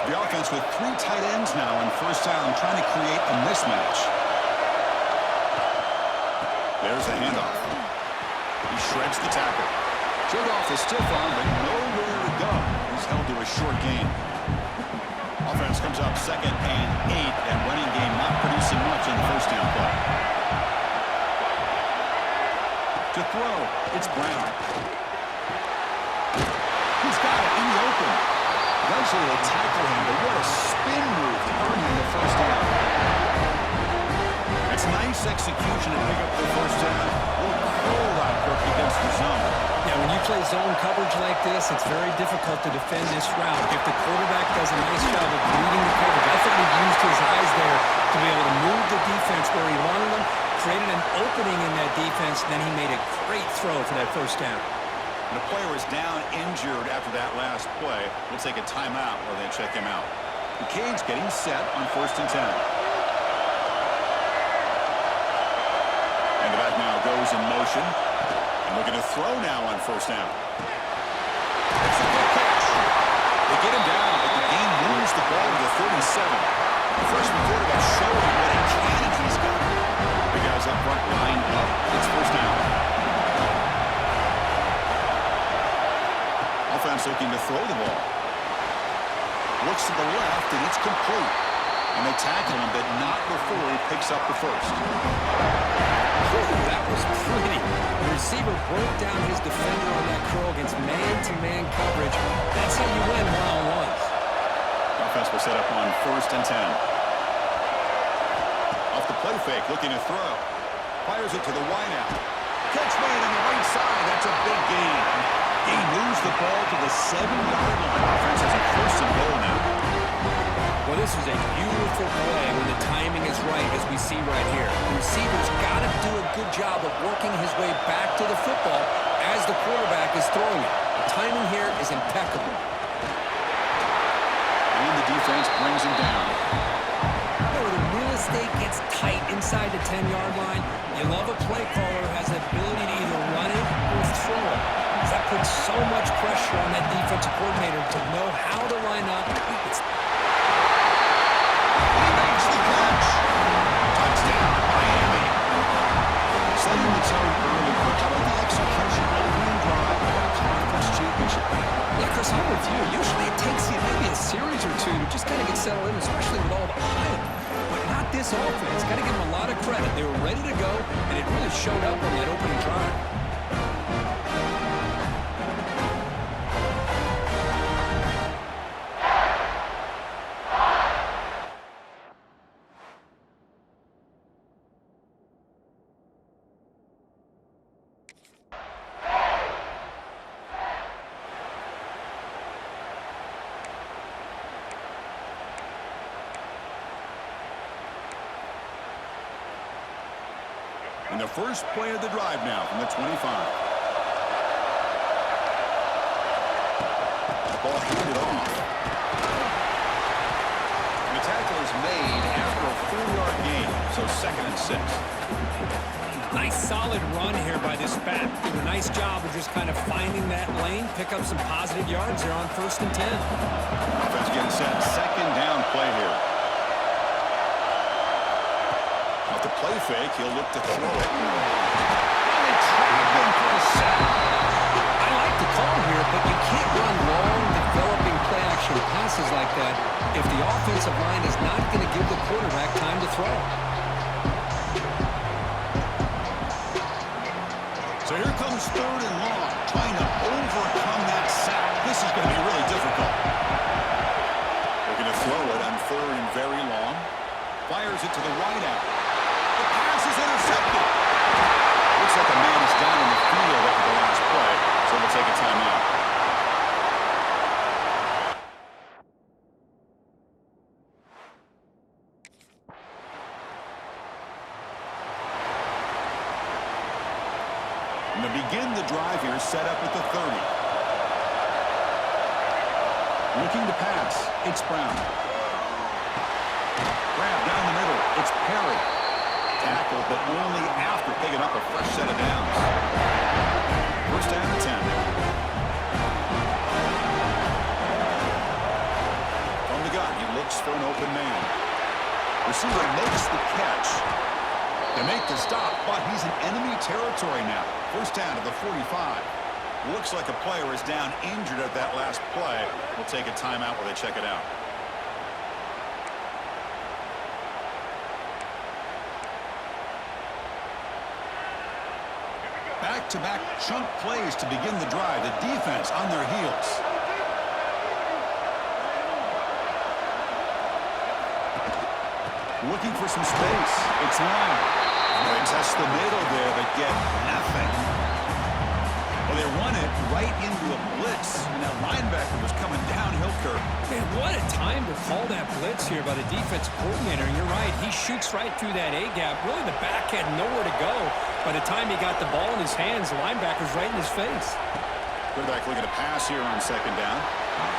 The offense with 3 tight ends now on first down, trying to create a mismatch. There's the handoff. He shreds the tackle. Showed off the stiff arm, but nowhere to go. He's held to a short gain. Offense comes up 2nd and 8, and running game not producing much in the first down play. To throw, it's Brown. He's got it in the open. Eventually they tackle him, but what a spin move to earn him the first down. That's nice execution to pick up the first down. A little cold out Kirk against the zone. Yeah, when you play zone coverage like this, it's very difficult to defend this route. If the quarterback does a nice job of reading the coverage, I thought he used his eyes there to be able to move the defense where he wanted them, created an opening in that defense, and then he made a great throw for that first down. The player is down injured after that last play. We'll take a timeout while they check him out. The Canes getting set on 1st and 10. And the back now goes in motion. And looking to throw now on first down. It's a good catch. They get him down, but the game moves the ball to the 37. The freshman quarterback showing what a cannon he's got. The guys up front lined up. It's first down. Offense looking to throw the ball. Looks to the left, and it's complete. And they tackle him, but not before he picks up the first. Ooh, that was pretty. The receiver broke down his defender on that curl against man-to-man coverage. That's how you win one-on-ones. Offense will set up on 1st and 10. Off the play fake, looking to throw. Fires it to the wideout. Catch made on the right side. That's a big gain. He moves the ball to the 7-yard line. Offense has a 1st and goal now. Well, this is a beautiful play when the timing is right, as we see right here. The receiver's got to do a good job of working his way back to the football as the quarterback is throwing it. The timing here is impeccable. And the defense brings him down. Where the real estate gets tight inside the 10-yard line, you love a play caller who has the ability to either run it or throw it. That puts so much pressure on that defensive coordinator to know how to line up. He makes the catch. Touchdown, Miami. Setting the tone early. How about the execution? Opening drive of a conference championship. Yeah, Chris, I'm with you. Usually it takes you maybe a series or two to just kind of get settled in, especially with all the hype. But not this offense. Got to give them a lot of credit. They were ready to go, and it really showed up on that opening drive. And the first play of the drive now from the 25. The ball handed off. And the tackle is made after a 4-yard gain, so 2nd and 6. Nice solid run here by this back. Did a nice job of just kind of finding that lane, pick up some positive yards there on 1st and 10. Offense getting set. 2nd down play here. Off the play fake, he'll look to throw it. And they trap him for the sack. I like the call here, but you can't run long, developing play-action passes like that if the offensive line is not going to give the quarterback time to throw. So here comes 3rd and long, trying to overcome that sack. This is going to be really difficult. They're going to throw it on 3rd and very long. Fires it to the wideout. The pass is intercepted. Looks like a man is down in the field after the last play, so we'll take a timeout. And to begin the drive here, set up at the 30. Looking to pass, it's Brown. Grab down the middle, it's Perry. Tackle, but only after picking up a fresh set of downs. First down and 10. From the the gun. He looks for an open man. Receiver makes the catch. They make the stop, but he's in enemy territory now. First down to the 45. Looks like a player is down injured at that last play. We'll take a timeout while they check it out. Back-to-back chunk plays to begin the drive. The defense on their heels. Looking for some space. It's long. They test the middle there, but get nothing. Well, they run it right into a blitz, and that linebacker was coming downhill curve. Man, what a time to call that blitz here by the defensive coordinator. And you're right, he shoots right through that A-gap. Really, the back had nowhere to go. By the time he got the ball in his hands, the linebacker's right in his face. Quarterback looking to pass here on second down.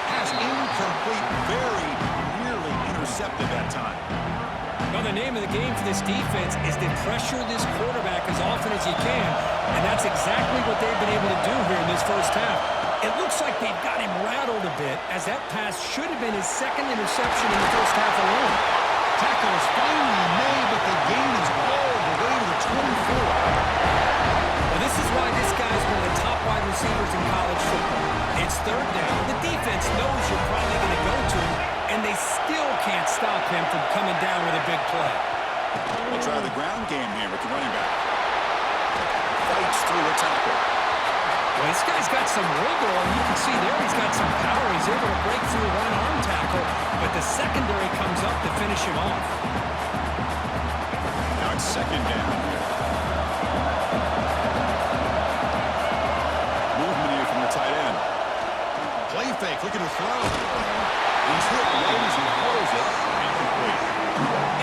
Pass incomplete, very nearly intercepted that time. Well, the name of the game for this defense is to pressure this quarterback as often as you can, and that's exactly what they've been able to do here in this first half. It looks like they've got him rattled a bit, as that pass should have been his second interception in the first half alone. Tackle is finally made, but the gain is all the way to the 24. Well, this is why this guy's one of the top wide receivers in college football. It's third down. The defense knows you're probably going to go to him, and they still can't stop him from coming down with a big play. We'll try the ground game here with the running back. Fights through the tackle. Well, this guy's got some wiggle, and you can see there he's got some power. He's able to break through one arm tackle, but the secondary comes up to finish him off. Now it's second down. Movement here from the tight end. Play fake, looking to throw. He's hit, lays, and throws it. Incomplete.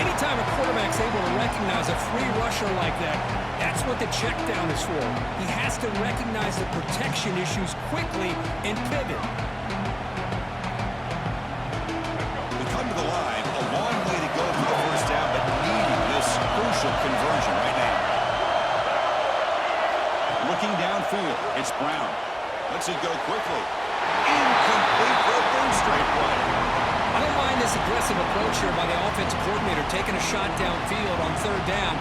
Anytime a quarterback's able to recognize a free rusher like that, that's what the check down is for. He has to recognize the protection issues quickly and pivot. We come to the line, a long way to go for the first down, but needing this crucial conversion right now. Looking downfield, it's Brown. Lets it go quickly. Incomplete for a third straight play. I don't mind this aggressive approach here by the offensive coordinator, taking a shot downfield on third down.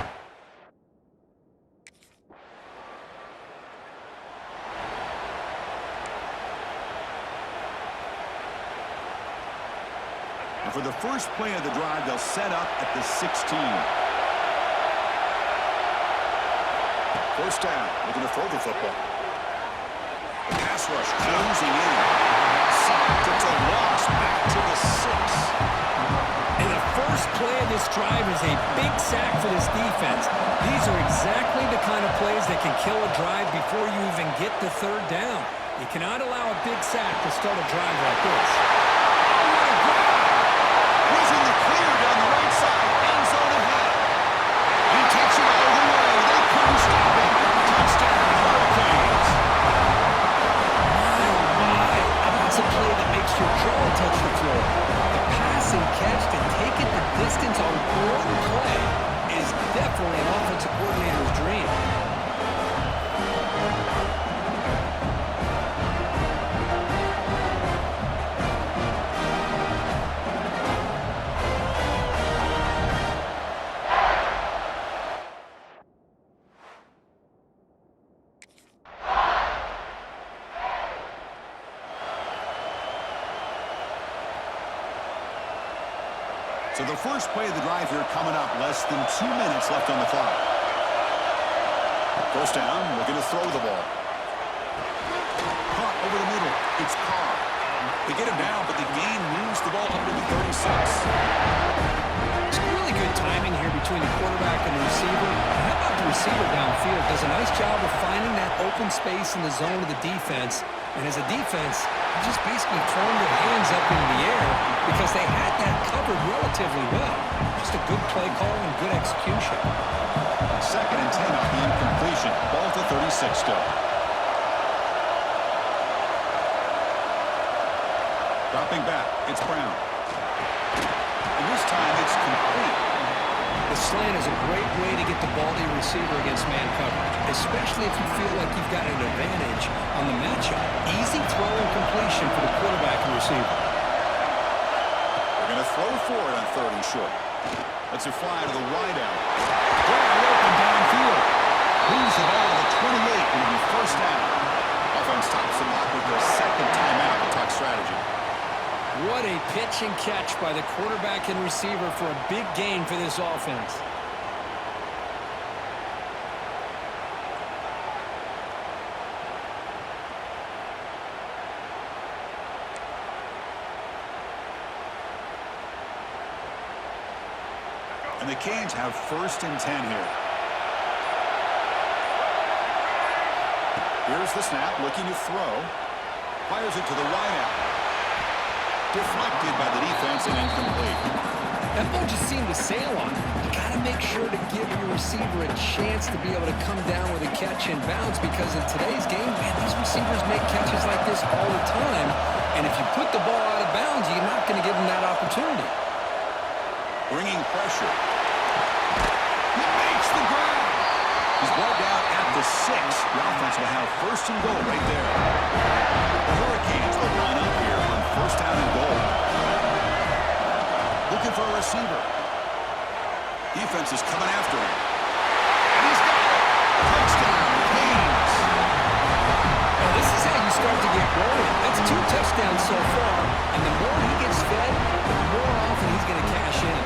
And for the first play of the drive, they'll set up at the 16. First down, looking to throw the football. Pass rush closing in. Sacked, it's a loss back to the 6. And the first play of this drive is a big sack for this defense. These are exactly the kind of plays that can kill a drive before you even get to third down. You cannot allow a big sack to start a drive like this. He's in the clear down the right side. End zone ahead. He takes it all the way. They couldn't stop him. Touchdown, Hurricanes. That's a play that makes your jaw touch the floor. The pass and catch to take it the distance on one play is definitely an offensive coordinator's dream. So the first play of the drive here coming up, less than 2 minutes left on the clock. First down, looking to throw the ball. Caught over the middle, it's Carr. They get him down, but the gain moves the ball up to the 36. It's really good timing here between the quarterback and the receiver. How about the receiver downfield? Does a nice job of finding that open space in the zone of the defense. And as a defense, just basically throwing their hands up in the air because they had that covered relatively well. Just a good play call and good execution. Second and 10 off the incompletion. Ball to 36 still. Dropping back, it's Brown. And this time it's complete. The slant is a great way to get the ball to your receiver against man coverage, especially if you feel like you've got an advantage on the matchup. Easy throw and completion for the quarterback and receiver. throw for it on 3rd and short. Let's it fly to the wideout. Wide open downfield. Moves the ball to the 28. It'll be first down. Offense stops the clock with their second timeout to talk strategy. What a pitch and catch by the quarterback and receiver for a big gain for this offense. And the Canes have 1st and 10 here. Here's the snap, looking to throw. Fires it to the wideout. Deflected by the defense and incomplete. That ball just seemed to sail on him. You got to make sure to give your receiver a chance to be able to come down with a catch and bounce, because in today's game, man, these receivers make catches like this all the time. And if you put the ball out of bounds, you're not going to give them that opportunity. Bringing pressure. He makes the grab. He's brought down at the 6. The offense will have 1st and goal right there. The Hurricanes will line up here on 1st down and goal. Looking for a receiver. Defense is coming after him. And he's got it. Touchdown, Canes. Well, this is how you start to get rolling. That's 2 touchdowns so far. And the more he gets fed, the more often he's going to cash in.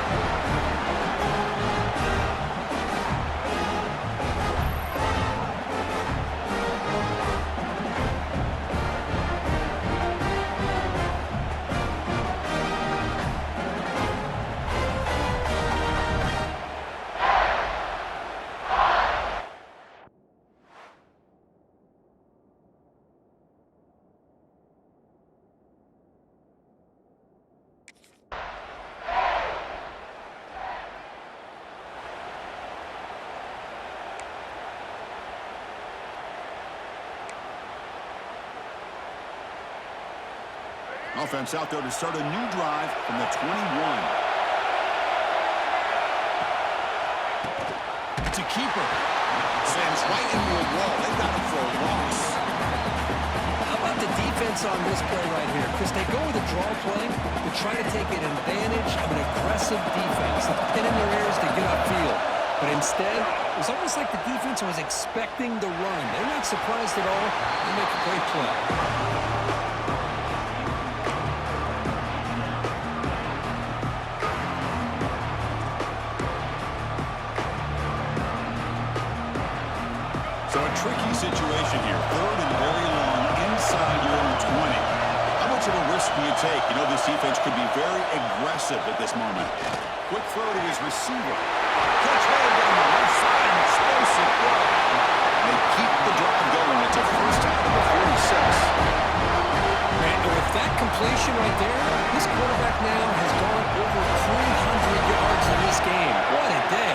Offense out there to start a new drive from the 21. It's a keeper. Slams right into a wall. They got him for a loss. How about the defense on this play right here? Chris, they go with a draw play to try to take an advantage of an aggressive defense. It's pin in their ears to get upfield. But instead, it was almost like the defense was expecting the run. They're not surprised at all. They make a great play. So a tricky situation here. 3rd and very long inside your own 20. How much of a risk do you take? You know, this defense could be very aggressive at this moment. Quick throw to his receiver. Catch hold down the left side. Explosive throw. And they keep the drive going. It's a first down to the 46. And with that completion right there, this quarterback now has gone over 300 yards in this game. What a day.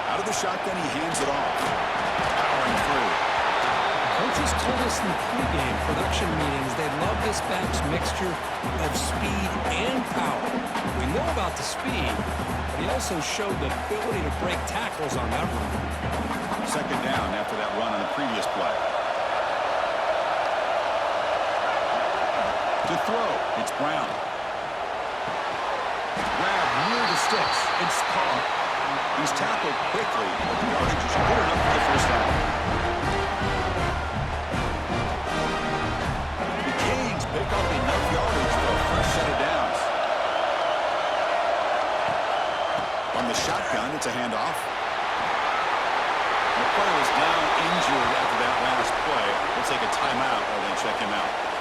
Out of the shotgun, he hands it off. Powering through. Coaches told us in the pregame production meetings they love this back's mixture of speed and power. We know about the speed, but he also showed the ability to break tackles on that run. 2nd down after that run on the previous play. To throw, it's Brown. Grab near the sticks. It's caught. He's tackled quickly, but the yardage is good enough for the first down. The Canes pick up enough yardage for a fresh set of downs. On the shotgun, it's a handoff. The player is down injured after that last play. We'll take a timeout while they check him out.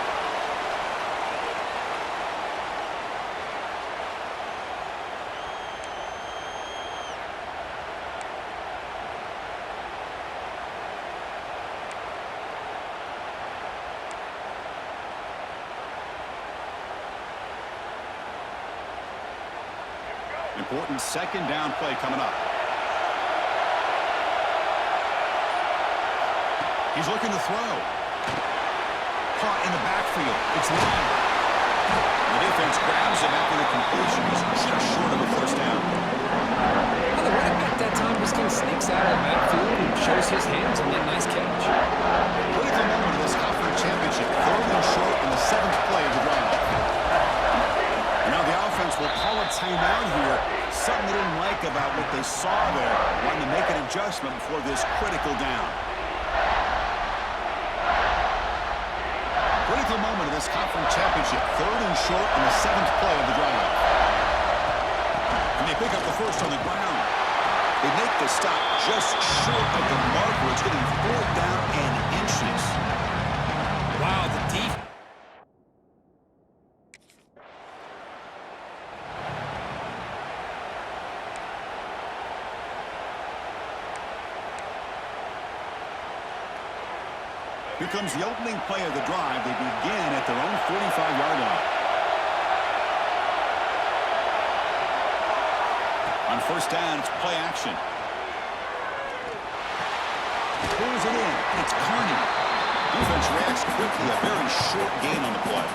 Important 2nd down play coming up. He's looking to throw. Caught in the backfield. It's Lyon. The defense grabs him after the completion. He's just short of a first down. Well, the running back that time just kind of sneaks out of the backfield and shows his hands on that nice catch. Critical moment of this conference championship. 3rd and short in the 7th play of the drive. timeout here. Something they didn't like about what they saw there. Wanting to make an adjustment before this critical down. Critical moment of this conference championship. 3rd and short on the 7th play of the drive. And they pick up the first on the ground. They make the stop just short of the marker. It's getting 4th down and inches. Wow, the defense. Here comes the opening play of the drive. They begin at their own 45-yard line. On first down, it's play action. Pulls it in. It's Carney. Defense reacts quickly. A very short gain on the play.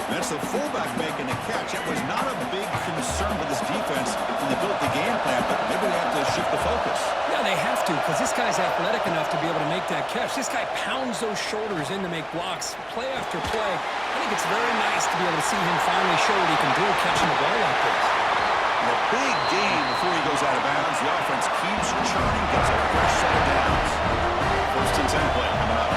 That's the fullback making the catch. That was not a big concern for this defense when they built the game plan, but maybe they have to shift the focus. Yeah, they have to, because this guy's athletic enough to be able to make that catch. This guy pounds those shoulders in to make blocks play after play. I think it's very nice to be able to see him finally show what he can do catching the ball like this. And a big gain before he goes out of bounds. The offense keeps churning, gets a fresh set of downs. 1st and 10 play coming up.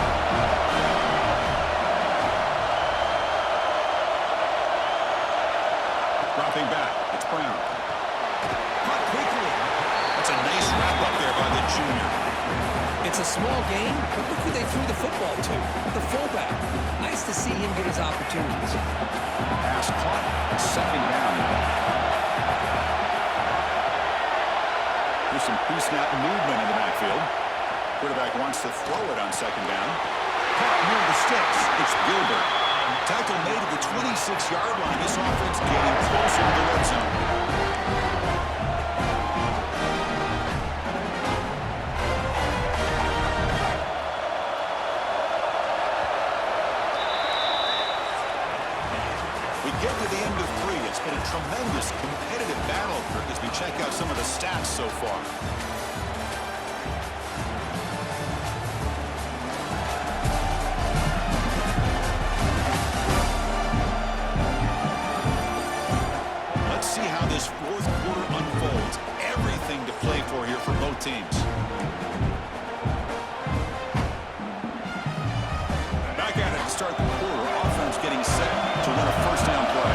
Dropping back, it's Brown. Caught quickly. That's a nice wrap up there by the junior. It's a small game, but look who they threw the football to, the fullback. Nice to see him get his opportunities. Pass caught, 2nd down. There's some pre-snap movement in the backfield. Quarterback wants to throw it on 2nd down. Caught near the sticks. It's Gilbert. Tackle made at the 26-yard line. This offense getting closer to the red zone. We get to the end of 3. It's been a tremendous competitive battle, Kirk, as we check out some of the stats so far. Let's see how this 4th quarter unfolds. Everything to play for here for both teams. Back at it to start the quarter. Offense getting set to run a 1st down play.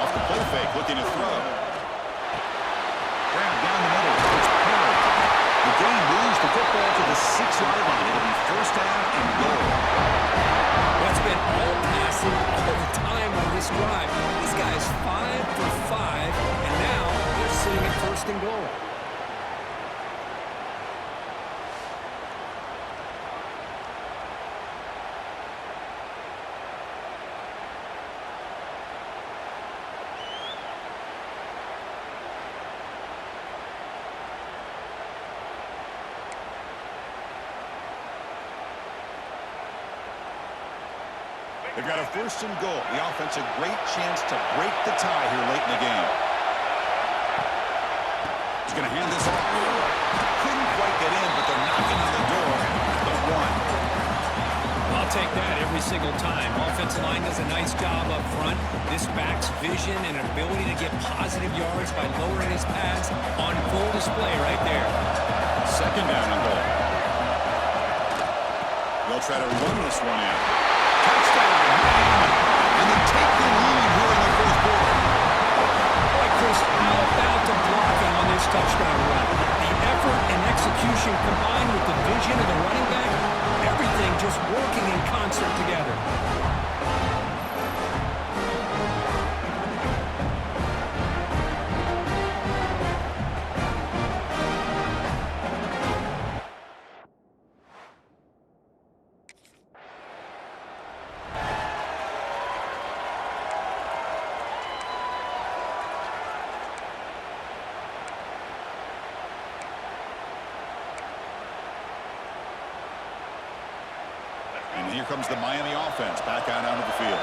Off the play fake, looking to throw. Grab down the middle. It's Perry. The game moves the football to the 6-yard line. It'll be 1st down and goal. That's been all passing all the time on this drive. This guy's 5 for 5, and now they're sitting at 1st and goal. They've got a 1st and goal. The offense a great chance to break the tie here late in the game. He's going to hand this off. Couldn't quite get in, but they're knocking on the door at the 1. I'll take that every single time. Offensive line does a nice job up front. This back's vision and ability to get positive yards by lowering his pads on full display right there. 2nd down and goal. They'll try to run this one in. Touchdown. And they take the lead here in the 4th quarter. Boy, Chris, how about the blocking on this touchdown run? The effort and execution combined with the vision of the running back, everything just working in concert together. And here comes the Miami offense back out onto the field.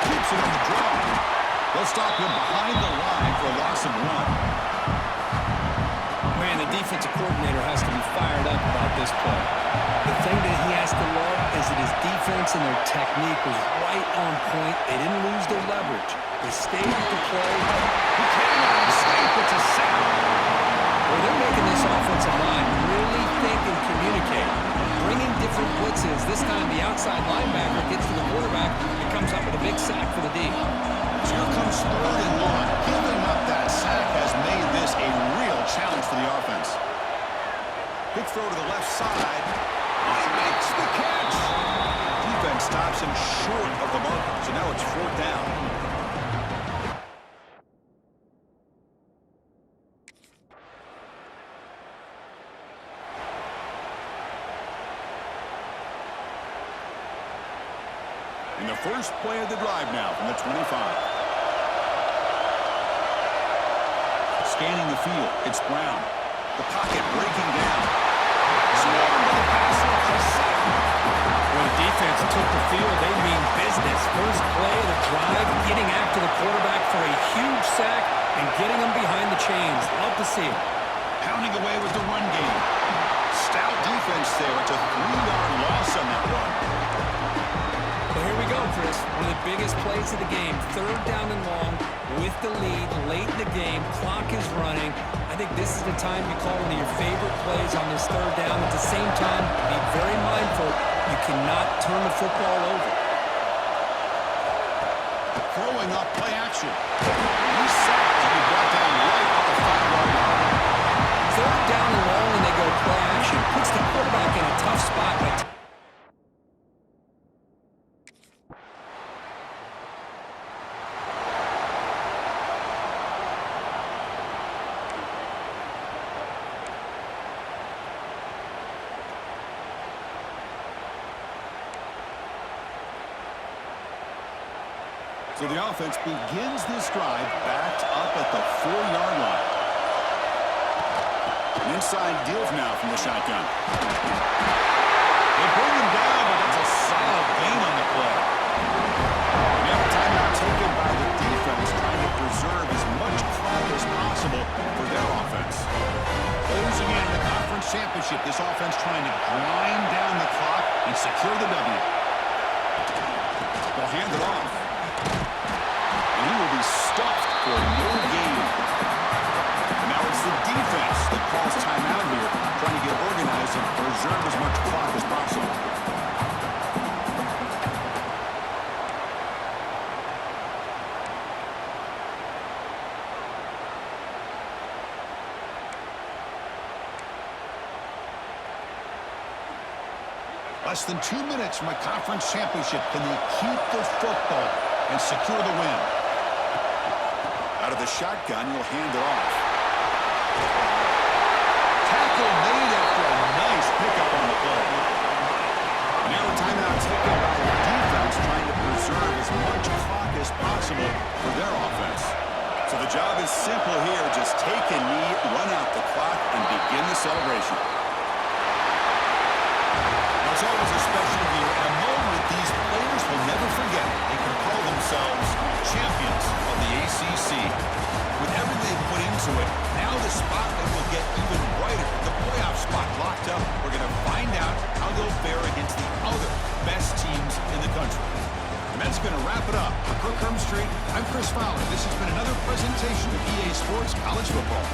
Keeps it on the draw. They'll stop him behind the line for a loss of 1. Man, the defensive coordinator has to be fired up about this play. The thing that he has to love is that his defense defense and their technique was right on point. They didn't lose their leverage. They stayed with the play. He cannot escape. It's a sack. Well, they're making this offensive line really think and communicate. Bringing different blitzes. This time the outside linebacker gets to the quarterback and comes up with a big sack for the D. So here comes 3rd and long. Giving up that sack has made this a real challenge for the offense. Big throw to the left side. He makes the catch. Defense stops him short of the mark, so now it's 4th down. In the first play of the drive now from the 25. Scanning the field, it's Brown. The pocket breaking down. Swarmed by the pass rush. When the defense took the field, they mean business. First play of the drive, getting after the quarterback for a huge sack and getting him behind the chains. Love to see it. Pounding away with the run game. Stout defense there. It's a 3-yard loss on that run. Well, here we go, Chris. One of the biggest plays of the game. 3rd down and long with the lead late in the game. Clock is running. I think this is the time you call one of your favorite plays on this 3rd down. At the same time, be very mindful. You cannot turn the football over. Throwing up play action. He's sacked to be brought down right at the 5-yard line. 3rd down and long and they go play action. Puts the quarterback in a tough spot. So the offense begins this drive backed up at the 4-yard line. An inside give now from the shotgun. They bring him down, but that's a solid gain on the play. And now a timeout taken by the defense, trying to preserve as much clock as possible for their offense. Closing in the conference championship, this offense trying to grind down the clock and secure the W. They'll hand it off. And he will be stuffed for no gain. Now it's the defense that calls timeout here, trying to get organized and preserve as much clock as possible. Less than 2 minutes from a conference championship. Can they keep the football and secure the win? Out of the shotgun, he'll hand it off. Tackle made after a nice pickup on the play. And now a timeout taken by the defense, trying to preserve as much clock as possible for their offense. So the job is simple here. Just take a knee, run out the clock, and begin the celebration. It's always a special year, and a moment these players will never forget. They can call themselves champions of the ACC. With everything they put into it, now the spotlight will get even brighter. The playoff spot locked up. We're going to find out how they'll fare against the other best teams in the country. And that's going to wrap it up. For Kirk Street, I'm Chris Fowler. This has been another presentation of EA Sports College Football.